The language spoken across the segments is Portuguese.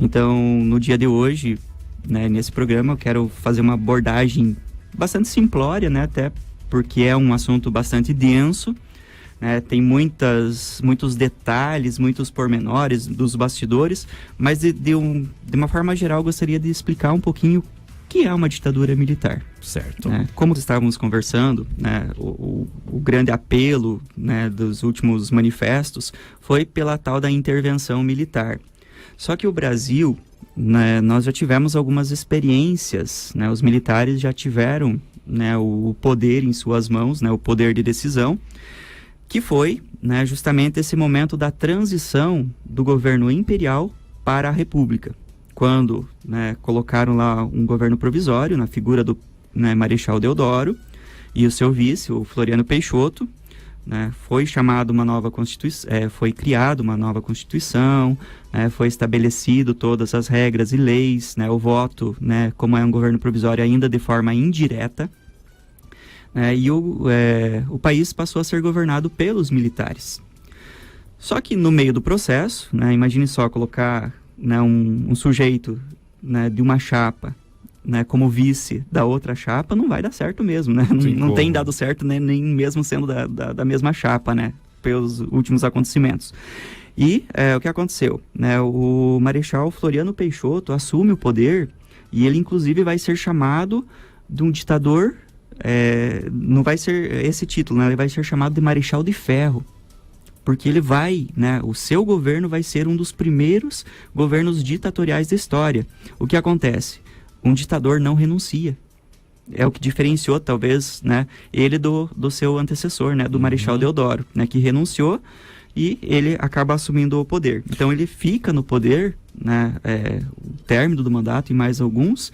Então, no dia de hoje, né, nesse programa, eu quero fazer uma abordagem bastante simplória, né, até porque é um assunto bastante denso, né, tem muitos detalhes, muitos pormenores dos bastidores, mas de uma forma geral, eu gostaria de explicar um pouquinho o que é uma ditadura militar. Certo. Né? Como estávamos conversando, né, o grande apelo, né, dos últimos manifestos foi pela tal da intervenção militar. Só que o Brasil, né, nós já tivemos algumas experiências, né, os militares já tiveram, né, o poder em suas mãos, né, o poder de decisão, que foi, né, justamente esse momento da transição do governo imperial para a república, quando, né, colocaram lá um governo provisório na figura do, né, Marechal Deodoro e o seu vice, o Floriano Peixoto, né, foi chamada uma nova constituição, foi criada uma nova constituição, né, foi estabelecido todas as regras e leis, né, o voto, né, como é um governo provisório ainda de forma indireta, e o país passou a ser governado pelos militares. Só que no meio do processo, né, imagine só colocar, né, um sujeito, né, de uma chapa, né, como vice da outra chapa, não vai dar certo mesmo, né? Não tem dado certo, né, nem mesmo sendo da mesma chapa, né, pelos últimos acontecimentos. E o que aconteceu? Né, o Marechal Floriano Peixoto assume o poder e ele inclusive vai ser chamado de um ditador, não vai ser esse título, né, ele vai ser chamado de Marechal de Ferro. Porque ele vai, né, o seu governo vai ser um dos primeiros governos ditatoriais da história. O que acontece? Um ditador não renuncia. É o que diferenciou, talvez, né, ele do seu antecessor, né, do Marechal Deodoro, né, que renunciou e ele acaba assumindo o poder. Então ele fica no poder, né, o término do mandato e mais alguns,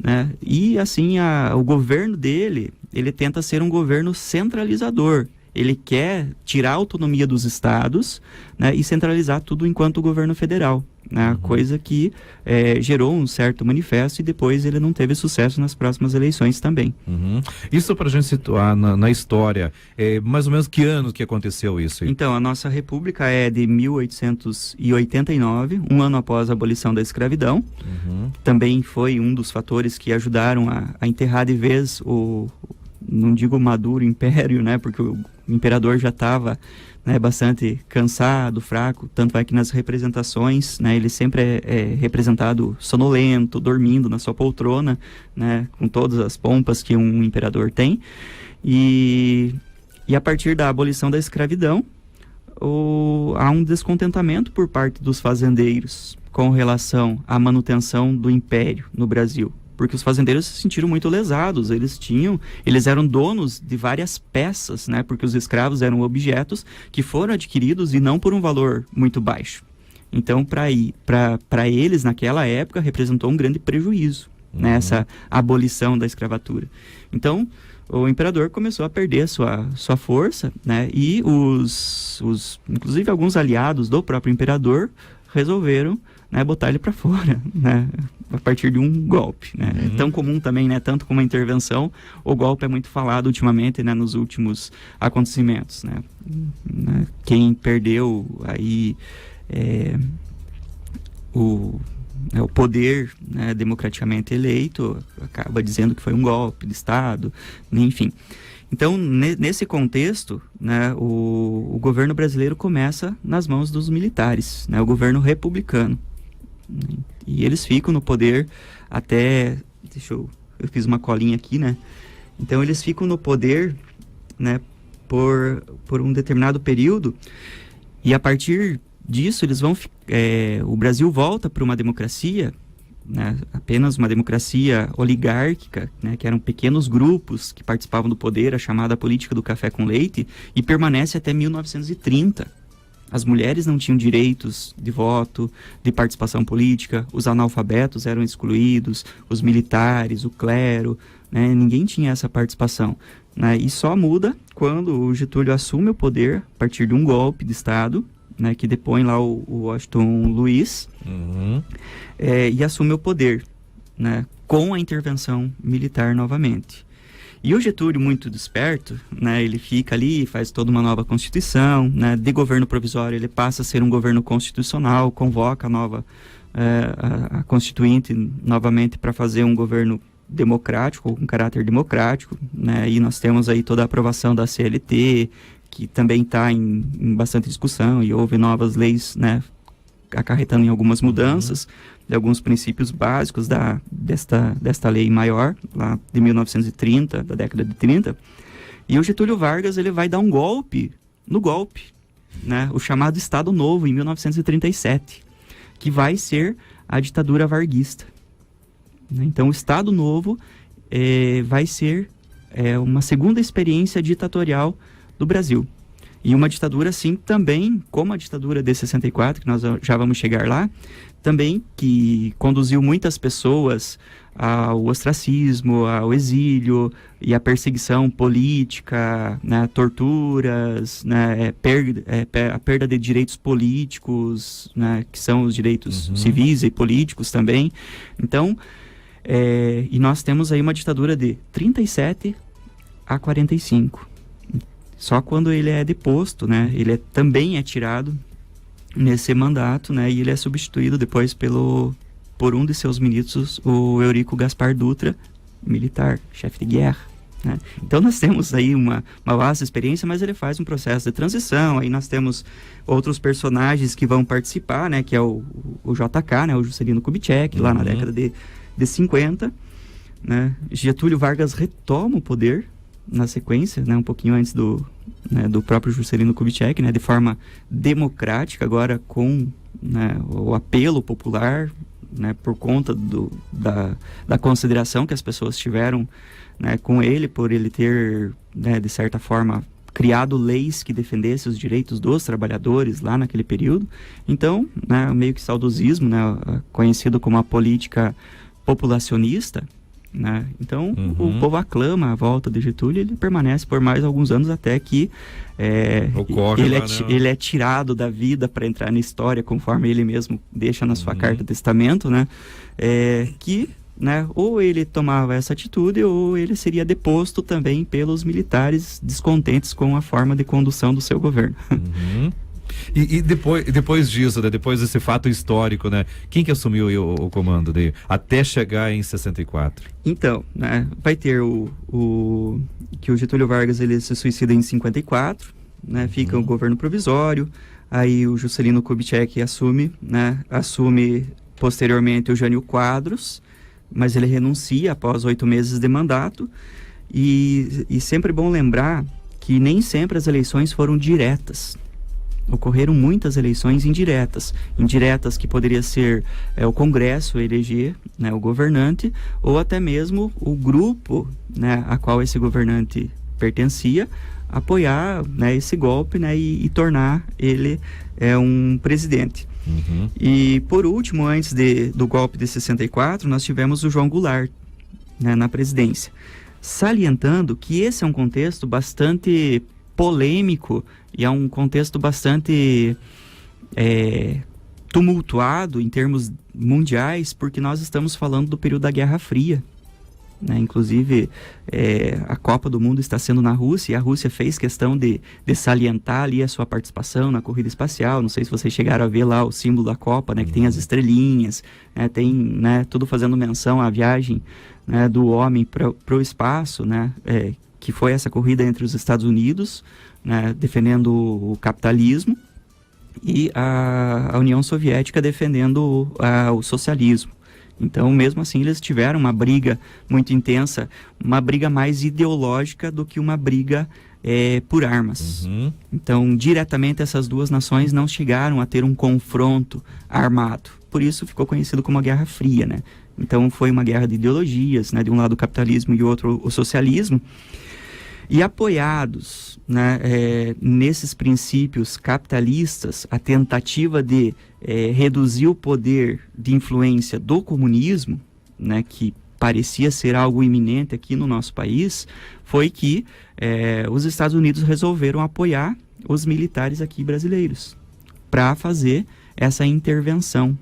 né, e assim o governo dele, ele tenta ser um governo centralizador. Ele quer tirar a autonomia dos estados, né, e centralizar tudo enquanto governo federal, né, coisa que gerou um certo manifesto e depois ele não teve sucesso nas próximas eleições também. Isso para a gente situar na história, mais ou menos que ano que aconteceu isso? Então, a nossa república é de 1889, um ano após a abolição da escravidão. Também foi um dos fatores que ajudaram a enterrar de vez não digo maduro império, né, porque o imperador já estava, né, bastante cansado, fraco, tanto é que nas representações, né, ele sempre é representado sonolento, dormindo na sua poltrona, né, com todas as pompas que um imperador tem, e a partir da abolição da escravidão, há um descontentamento por parte dos fazendeiros com relação à manutenção do império no Brasil. Porque os fazendeiros se sentiram muito lesados, eles eram donos de várias peças, né? Porque os escravos eram objetos que foram adquiridos e não por um valor muito baixo. Então, para eles, naquela época, representou um grande prejuízo, né? Essa abolição da escravatura. Então, o imperador começou a perder sua força, né? E inclusive alguns aliados do próprio imperador resolveram, né, botar ele para fora, né, a partir de um golpe, né. É tão comum também, né, tanto como a intervenção, o golpe é muito falado ultimamente, né, nos últimos acontecimentos, né. Quem perdeu aí o poder, né, democraticamente eleito acaba dizendo que foi um golpe de Estado, enfim. Então, nesse contexto, né, o governo brasileiro começa nas mãos dos militares, né, o governo republicano. E eles ficam no poder até... eu fiz uma colinha aqui, né? Então, eles ficam no poder, né, por um determinado período, e a partir disso, o Brasil volta para uma democracia, né, apenas uma democracia oligárquica, né, que eram pequenos grupos que participavam do poder, a chamada política do café com leite, e permanece até 1930. As mulheres não tinham direitos de voto, de participação política, os analfabetos eram excluídos, os militares, o clero, né, ninguém tinha essa participação, né, e só muda quando o Getúlio assume o poder a partir de um golpe de Estado, né, que depõe lá o Washington Luiz, e assume o poder, né, com a intervenção militar novamente. E o Getúlio, muito desperto, né, ele fica ali, faz toda uma nova Constituição, né, de governo provisório ele passa a ser um governo constitucional, convoca a nova a Constituinte novamente para fazer um governo democrático, com caráter democrático, né? E nós temos aí toda a aprovação da CLT, que também está em bastante discussão, e houve novas leis, né, acarretando em algumas mudanças de alguns princípios básicos desta lei maior, lá de 1930, da década de 30. E o Getúlio Vargas, ele vai dar um golpe no golpe, né, o chamado Estado Novo, em 1937, que vai ser a ditadura varguista. Então, o Estado Novo vai ser uma segunda experiência ditatorial do Brasil. E uma ditadura, assim, também, como a ditadura de 64, que nós já vamos chegar lá, também que conduziu muitas pessoas ao ostracismo, ao exílio e à perseguição política, né, torturas, né, a perda de direitos políticos, né, que são os direitos civis e políticos também. Então, e nós temos aí uma ditadura de 37 a 45. Só quando ele é deposto, né, ele também é tirado nesse mandato, né, e ele é substituído depois por um de seus ministros, o Eurico Gaspar Dutra, militar, chefe de guerra, né? Então nós temos aí uma vasta experiência, mas ele faz um processo de transição. Aí nós temos outros personagens que vão participar, né, que é o JK, né, o Juscelino Kubitschek, lá na década de 50, né? Getúlio Vargas retoma o poder na sequência, né, um pouquinho antes do próprio Juscelino Kubitschek, né, de forma democrática, agora com, né, o apelo popular, né, por conta da consideração que as pessoas tiveram, né, com ele, por ele ter, né, de certa forma, criado leis que defendessem os direitos dos trabalhadores lá naquele período. Então, né, meio que saudosismo, né, conhecido como a política populacionista, né? Então, o povo aclama a volta de Getúlio, e ele permanece por mais alguns anos até que ele é tirado da vida para entrar na história, conforme ele mesmo deixa na sua carta testamento, né? Que, né, ou ele tomava essa atitude ou ele seria deposto também pelos militares descontentes com a forma de condução do seu governo. E depois disso, né, depois desse fato histórico, né, quem que assumiu o comando até chegar em 64? Então, né, vai ter que o Getúlio Vargas, ele se suicida em 54, né, fica o governo provisório, aí o Juscelino Kubitschek assume, né, posteriormente o Jânio Quadros, mas ele renuncia após 8 meses de mandato, e sempre é bom lembrar que nem sempre as eleições foram diretas. Ocorreram muitas eleições indiretas que poderia ser o Congresso eleger, né, o governante, ou até mesmo o grupo, né, a qual esse governante pertencia, apoiar, né, esse golpe, né, e tornar ele um presidente. E por último, antes do golpe de 64, nós tivemos o João Goulart, né, na presidência, salientando que esse é um contexto bastante polêmico e é um contexto bastante tumultuado em termos mundiais, porque nós estamos falando do período da Guerra Fria, né? Inclusive, a Copa do Mundo está sendo na Rússia, e a Rússia fez questão de salientar ali a sua participação na corrida espacial. Não sei se vocês chegaram a ver lá o símbolo da Copa, né, que tem as estrelinhas, né, tem, né, tudo fazendo menção à viagem, né, do homem para o espaço, né, que foi essa corrida entre os Estados Unidos, né, defendendo o capitalismo, e a União Soviética defendendo o socialismo. Então, mesmo assim, eles tiveram uma briga muito intensa, uma briga mais ideológica do que uma briga por armas. Então, diretamente, essas duas nações não chegaram a ter um confronto armado. Por isso, ficou conhecido como a Guerra Fria, né? Então, foi uma guerra de ideologias, né? De um lado o capitalismo e outro o socialismo. E apoiados, né, nesses princípios capitalistas, a tentativa de reduzir o poder de influência do comunismo, né, que parecia ser algo iminente aqui no nosso país, foi que os Estados Unidos resolveram apoiar os militares aqui brasileiros para fazer essa intervenção,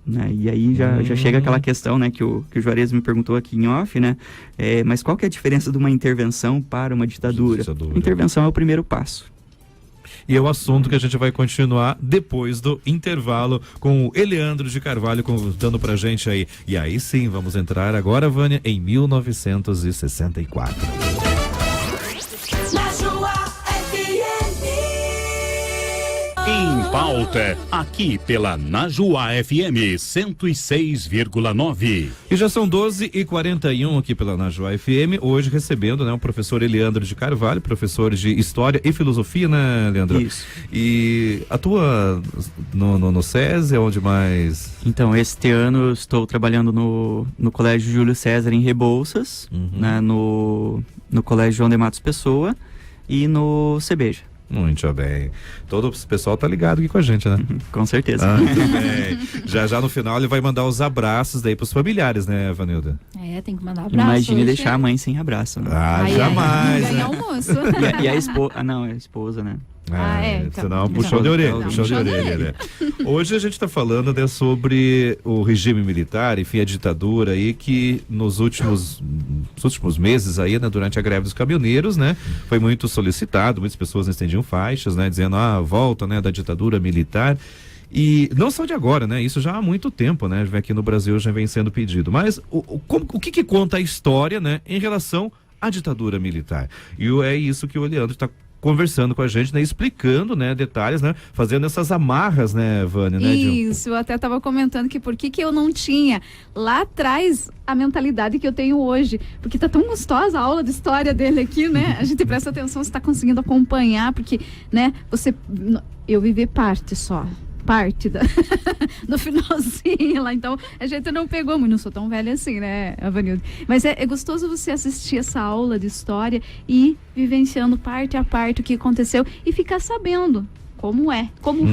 né? E aí já chega aquela questão, né, que o Juarez me perguntou aqui em off, né? Mas qual que é a diferença de uma intervenção para uma ditadura? A intervenção é o primeiro passo. E é o assunto que a gente vai continuar depois do intervalo com o Eleandro de Carvalho contando pra gente aí. E aí sim, vamos entrar agora, Vânia, em 1964. Em pauta, aqui pela Najuá FM 106,9. E já são 12h41 aqui pela Najuá FM, hoje recebendo, né, o professor Eleandro de Carvalho, professor de História e Filosofia, né, Leandro? Isso. E atua no SESI, onde mais? Então, este ano eu estou trabalhando no Colégio Júlio César em Rebouças, né, no Colégio João de Matos Pessoa e no CEBEJA. Muito bem. Todo o pessoal tá ligado aqui com a gente, né? Com certeza. Muito bem. Já no final ele vai mandar os abraços daí pros familiares, né, Vanilda? Tem que mandar abraço. Imagine deixar a mãe sem abraço, né? Jamais. Ganhar almoço. E a esposa... não, é a esposa, né? Então. Senão puxou de orelha, Então, puxou de orelha, né? Hoje a gente está falando, né, sobre o regime militar, enfim, a ditadura aí que nos últimos meses aí, né, durante a greve dos caminhoneiros, né, foi muito solicitado, muitas pessoas estendiam faixas, né, dizendo, volta, né, da ditadura militar. E não só de agora, né? Isso já há muito tempo, né? Aqui no Brasil já vem sendo pedido. Mas o que conta a história, né, em relação à ditadura militar? E é isso que o Leandro está conversando com a gente, né, explicando, né, detalhes, né, fazendo essas amarras, né, Vânia, né, Isso, eu até estava comentando que por que eu não tinha lá atrás a mentalidade que eu tenho hoje, porque tá tão gostosa a aula de história dele aqui, né, a gente presta atenção, você tá conseguindo acompanhar, porque, né, eu vivi parte no finalzinho lá, então a gente não pegou muito, não sou tão velha assim, né, Avanildo? Mas é gostoso você assistir essa aula de história e vivenciando parte a parte o que aconteceu e ficar sabendo como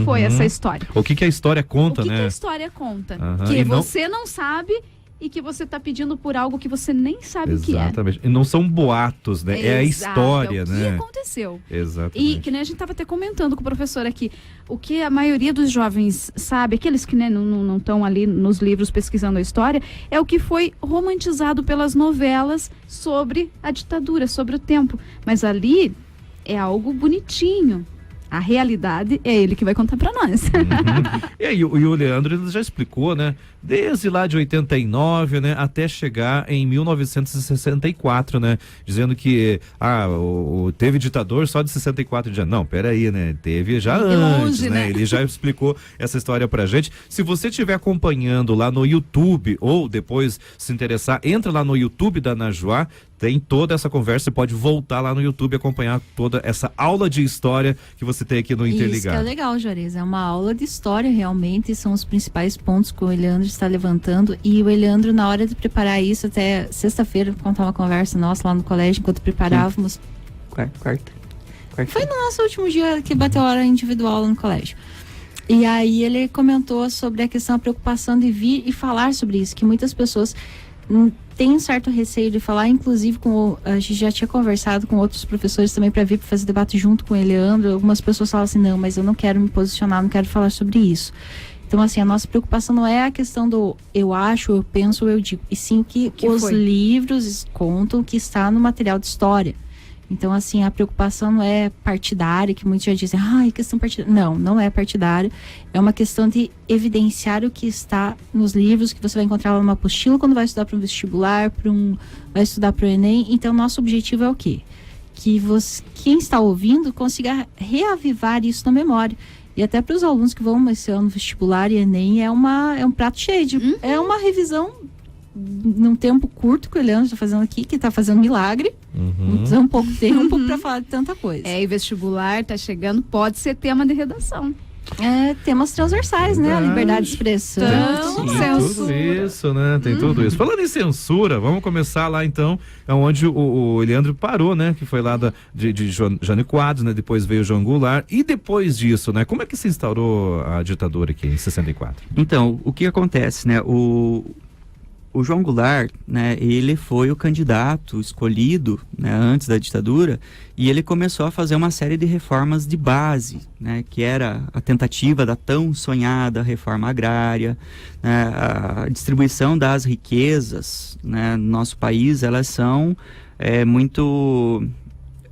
foi essa história. O que a história conta, né? O que a história conta, que você não sabe e que você está pedindo por algo que você nem sabe o que é. Exatamente. E não são boatos, né? É a história, né? O que aconteceu. Exatamente. E que nem a gente estava até comentando com o professor aqui, o que a maioria dos jovens sabe, aqueles que, né, não estão ali nos livros pesquisando a história, é o que foi romantizado pelas novelas sobre a ditadura, sobre o tempo. Mas ali é algo bonitinho. A realidade é ele que vai contar para nós. E aí, o Leandro ele já explicou, né? Desde lá de 89, né? Até chegar em 1964, né? Dizendo que teve ditador só de 64 dias. Não, peraí, né? Teve já antes, longe, né? Ele já explicou essa história pra gente. Se você estiver acompanhando lá no YouTube ou depois se interessar, entra lá no YouTube da Najuá, tem toda essa conversa, você pode voltar lá no YouTube e acompanhar toda essa aula de história que você tem aqui no Interligado. Isso que é legal, Juarez, é uma aula de história realmente, são os principais pontos que o Eleandro está levantando, e o Eleandro, na hora de preparar isso, até sexta-feira, contar uma conversa nossa lá no colégio, enquanto preparávamos. Quarta. Foi no nosso último dia que bateu a hora individual lá no colégio. E aí ele comentou sobre a questão, a preocupação de vir e falar sobre isso, que muitas pessoas tem um certo receio de falar, inclusive a gente já tinha conversado com outros professores também para vir para fazer debate junto com o Leandro. Algumas pessoas falam assim, não, mas eu não quero me posicionar, não quero falar sobre isso. Então, assim, a nossa preocupação não é a questão do eu acho, eu penso, eu digo, e sim o que os livros contam que está no material de história. Então, assim, a preocupação não é partidária, que muitos já dizem, questão partidária. Não é partidária. É uma questão de evidenciar o que está nos livros, que você vai encontrar lá numa apostila quando vai estudar para um vestibular, vai estudar para o Enem. Então, nosso objetivo é o quê? Que quem está ouvindo consiga reavivar isso na memória. E até para os alunos que vão esse ano vestibular e Enem, é um prato cheio. É uma revisão num tempo curto que o Leandro está fazendo aqui, que está fazendo milagre. Um pouco tempo para falar de tanta coisa. E vestibular está chegando, pode ser tema de redação. Temas transversais, né? A liberdade de expressão. Tem tudo isso, né? Tem tudo isso. Falando em censura, vamos começar lá então, onde o Leandro parou, né? Que foi lá de Jânio Quadros, né? Depois veio João Goulart. E depois disso, né? Como é que se instaurou a ditadura aqui em 64? Então, o que acontece, né? O João Goulart, né, ele foi o candidato escolhido, né, antes da ditadura, e ele começou a fazer uma série de reformas de base, né, que era a tentativa da tão sonhada reforma agrária, né, a distribuição das riquezas, né, no nosso país, elas são muito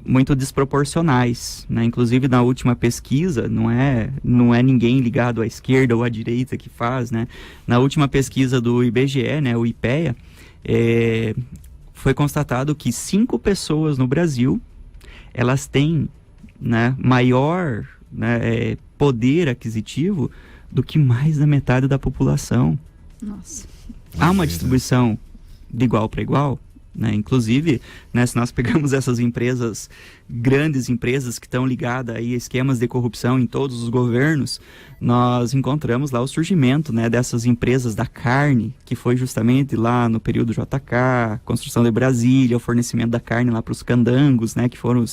muito desproporcionais, né? Inclusive na última pesquisa, não é ninguém ligado à esquerda ou à direita que faz, né? Na última pesquisa do IBGE, né, o IPEA, foi constatado que 5 pessoas no Brasil, elas têm, né, maior, né, poder aquisitivo do que mais da metade da população. Nossa. Há uma distribuição de igual para igual, né? Inclusive, né, se nós pegamos essas empresas, grandes empresas que estão ligadas aí a esquemas de corrupção em todos os governos, nós encontramos lá o surgimento, né, dessas empresas da carne, que foi justamente lá no período JK, construção de Brasília, o fornecimento da carne lá para os candangos, né, que foram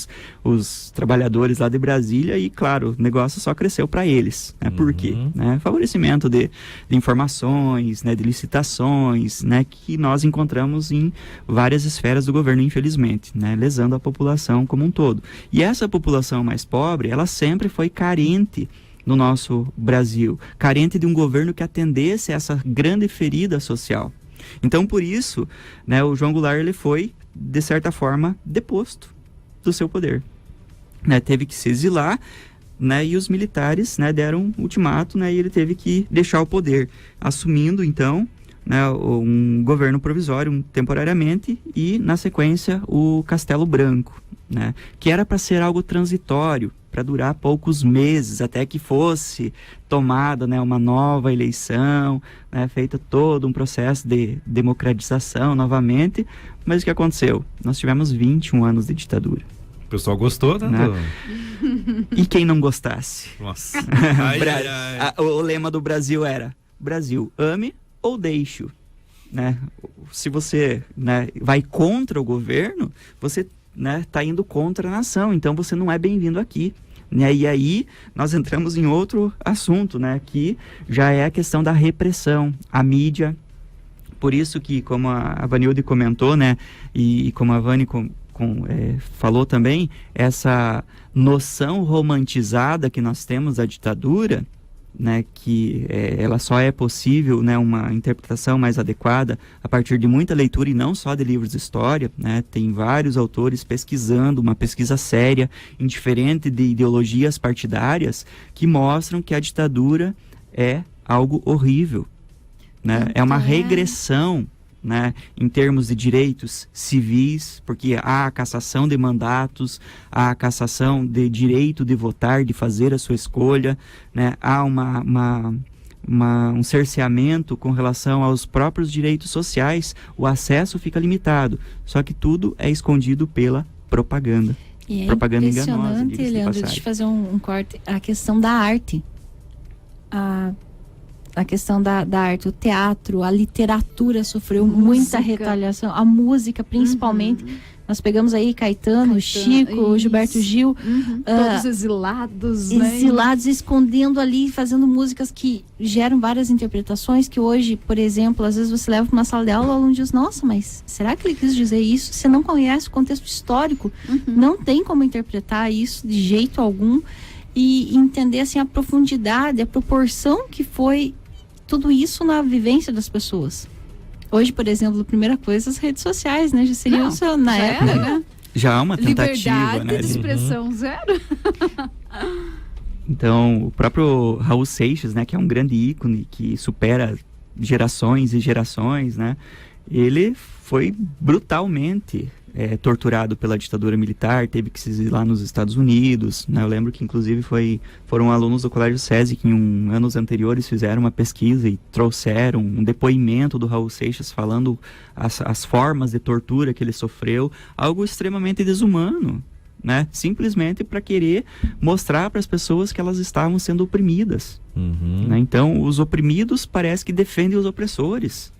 os trabalhadores lá de Brasília, e claro, o negócio só cresceu para eles, né? Por quê? Né? Favorecimento de informações, né, de licitações, né, que nós encontramos em várias esferas do governo, infelizmente, né, lesando a população como um todo. E essa população mais pobre, ela sempre foi carente no nosso Brasil, carente de um governo que atendesse essa grande ferida social. Então, por isso, né, o João Goulart, ele foi, de certa forma, deposto do seu poder, né? Teve que se exilar, né, e os militares, né, deram um ultimato, né, e ele teve que deixar o poder, assumindo, então, né, um governo provisório temporariamente, e, na sequência, o Castelo Branco, né, que era para ser algo transitório, para durar poucos meses, até que fosse tomada, né, uma nova eleição, né, feito todo um processo de democratização novamente. Mas o que aconteceu? Nós tivemos 21 anos de ditadura. O pessoal gostou, né? E quem não gostasse? Nossa. Ai. O lema do Brasil era: Brasil, ame ou deixe, né? Se você, né, vai contra o governo, você, né, tá indo contra a nação, então você não é bem-vindo aqui. E aí nós entramos em outro assunto, né, que já é a questão da repressão, a mídia. Por isso que, como a Vanilde comentou, né, e como a Vani falou também, essa noção romantizada que nós temos da ditadura, né, que ela só é possível, né, uma interpretação mais adequada a partir de muita leitura e não só de livros de história, né? Tem vários autores pesquisando, uma pesquisa séria, indiferente de ideologias partidárias, que mostram que a ditadura é algo horrível, né? É uma regressão, né, em termos de direitos civis, porque há a cassação de mandatos, há a cassação de direito de votar, de fazer a sua escolha, né? Há um cerceamento com relação aos próprios direitos sociais, o acesso fica limitado, só que tudo é escondido pela propaganda. E é propaganda impressionante, enganosa, diga-se de Leandro, passagem. deixa eu fazer um corte, a questão da arte. A questão da arte, o teatro, a literatura sofreu muita retaliação, a música principalmente. Nós pegamos aí Caetano, Chico, Gilberto Gil. Todos exilados, né? Exilados, escondendo ali, fazendo músicas que geram várias interpretações, que hoje, por exemplo, às vezes você leva para uma sala de aula, o aluno diz: nossa, mas será que ele quis dizer isso? Você não conhece o contexto histórico, não tem como interpretar isso de jeito algum, e entender assim a profundidade, a proporção que foi tudo isso na vivência das pessoas. Hoje, por exemplo, a primeira coisa, as redes sociais, né? Já seria na época, né? Já há uma tentativa, liberdade, né? de expressão zero. Então, o próprio Raul Seixas, né, que é um grande ícone, que supera gerações e gerações, né? Ele foi brutalmente torturado pela ditadura militar, teve que se exilar nos Estados Unidos, né? Eu lembro que inclusive foram alunos do Colégio SESI que em anos anteriores fizeram uma pesquisa e trouxeram um depoimento do Raul Seixas falando as formas de tortura que ele sofreu, algo extremamente desumano, né? Simplesmente para querer mostrar para as pessoas que elas estavam sendo oprimidas, né? Então os oprimidos parece que defendem os opressores,